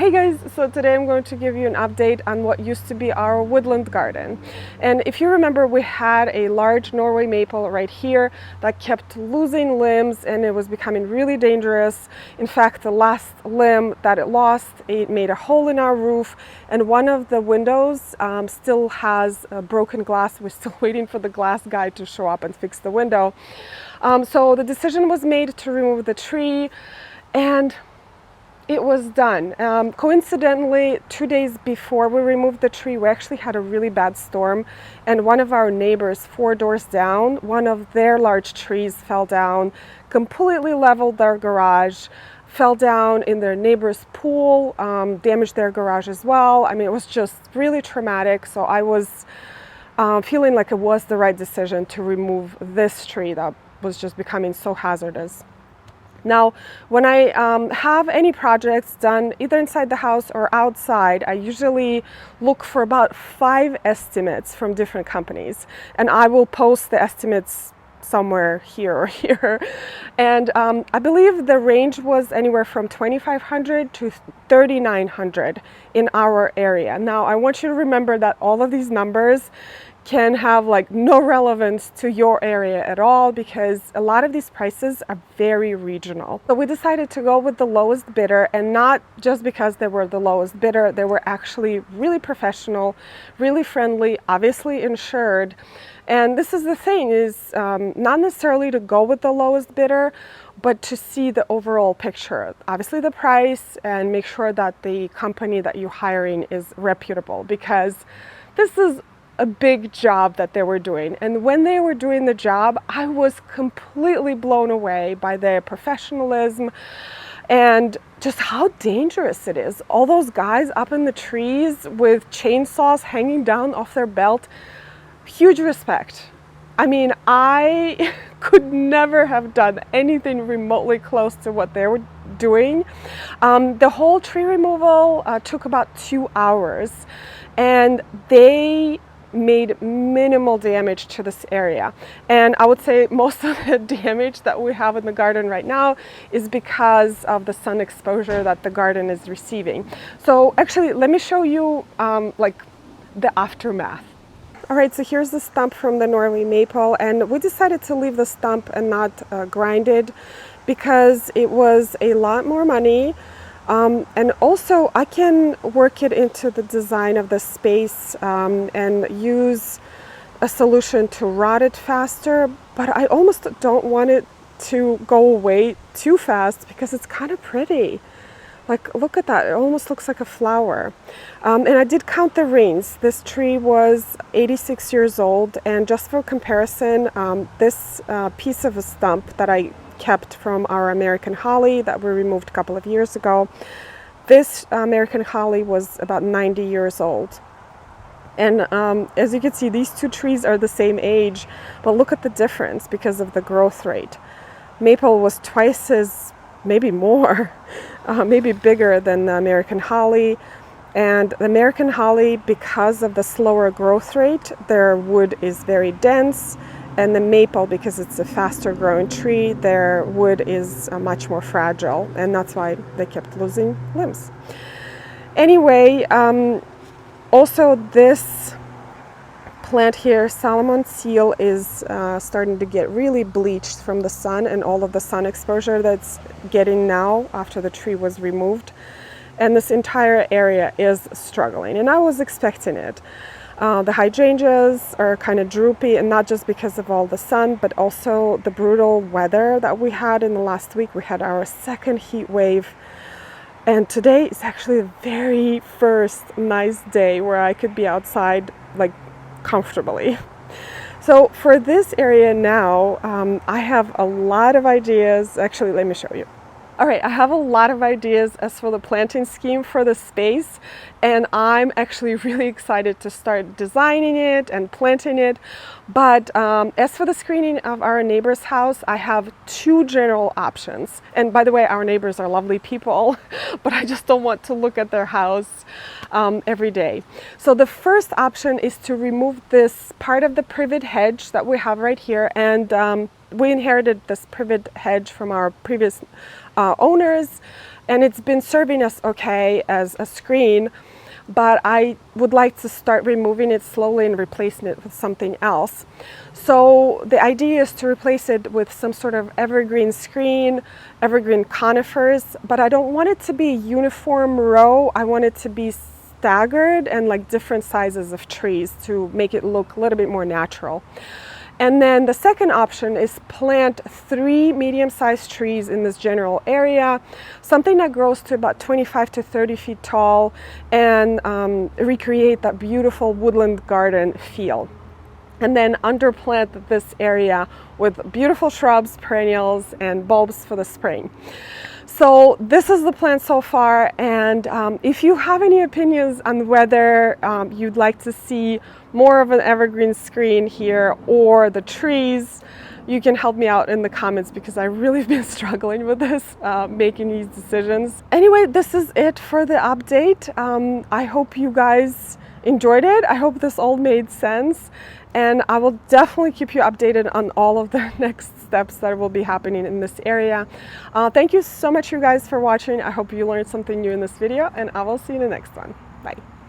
Hey guys, so today I'm going to give you an update on what used to be our woodland garden. And if you remember, we had a large Norway maple right here that kept losing limbs and it was becoming really dangerous. In fact, the last limb that it lost, it made a hole in our roof, and one of the windows still has broken glass. We're still waiting for the glass guy to show up and fix the window. So the decision was made to remove the tree, and it was done. Coincidentally, 2 days before we removed the tree, we actually had a really bad storm, and one of our neighbors 4 doors down, one of their large trees fell down, completely leveled their garage, fell down in their neighbor's pool, damaged their garage as well. I mean, it was just really traumatic. So I was feeling like it was the right decision to remove this tree that was just becoming so hazardous. Now, when I have any projects done either inside the house or outside, I usually look for about 5 estimates from different companies, and I will post the estimates somewhere here or here. And I believe the range was anywhere from $2,500 to $3,900 in our area. Now, I want you to remember that all of these numbers can have like no relevance to your area at all, because a lot of these prices are very regional. So we decided to go with the lowest bidder, and not just because they were the lowest bidder. They were actually really professional, really friendly, obviously insured. And this is the thing, is not necessarily to go with the lowest bidder, but to see the overall picture. Obviously the price, and make sure that the company that you're hiring is reputable, because this is a big job that they were doing. And when they were doing the job, I was completely blown away by their professionalism and just how dangerous it is. All those guys up in the trees with chainsaws hanging down off their belt, huge respect. I mean, I could never have done anything remotely close to what they were doing. The whole tree removal took about 2 hours, and they made minimal damage to this area. And I would say most of the damage that we have in the garden right now is because of the sun exposure that the garden is receiving. So actually, let me show you like the aftermath. All right, so here's the stump from the Norway maple, and we decided to leave the stump and not grind it because it was a lot more money. And also I can work it into the design of the space and use a solution to rot it faster, but I almost don't want it to go away too fast because it's kind of pretty. Like, look at that, it almost looks like a flower. And I did count the rings. This tree was 86 years old, and just for comparison, this piece of a stump that I kept from our American holly that we removed a couple of years ago, this American holly was about 90 years old. And as you can see, these two trees are the same age, but look at the difference because of the growth rate. Maple was twice as, maybe more, maybe bigger than the American holly. And the American holly, because of the slower growth rate, their wood is very dense. And the maple, because it's a faster growing tree, their wood is much more fragile, and that's why they kept losing limbs. Anyway, also this plant here, Solomon seal, is starting to get really bleached from the sun and all of the sun exposure that's getting now after the tree was removed. And this entire area is struggling, and I was expecting it. The hydrangeas are kind of droopy, and not just because of all the sun, but also the brutal weather that we had in the last week. We had our second heat wave, and today is actually the very first nice day where I could be outside like comfortably. So for this area now, I have a lot of ideas. Actually, let me show you. All right, I have a lot of ideas as for the planting scheme for the space, and I'm actually really excited to start designing it and planting it. But as for the screening of our neighbor's house, I have 2 general options. And by the way, our neighbors are lovely people, but I just don't want to look at their house every day. So the first option is to remove this part of the privet hedge that we have right here, and we inherited this privet hedge from our previous owners, and it's been serving us okay as a screen, but I would like to start removing it slowly and replacing it with something else. So the idea is to replace it with some sort of evergreen screen, evergreen conifers, but I don't want it to be a uniform row. I want it to be staggered and like different sizes of trees to make it look a little bit more natural. And then the second option is plant 3 medium-sized trees in this general area, something that grows to about 25 to 30 feet tall, and recreate that beautiful woodland garden feel. And then underplant this area with beautiful shrubs, perennials, and bulbs for the spring. So this is the plan so far, and if you have any opinions on whether you'd like to see more of an evergreen screen here or the trees, you can help me out in the comments, because I really been struggling with this, making these decisions. Anyway, this is it for the update. I hope you guys enjoyed it. I hope this all made sense, and I will definitely keep you updated on all of the next steps that will be happening in this area. Thank you so much, you guys, for watching. I hope you learned something new in this video, and I will see you in the next one. Bye.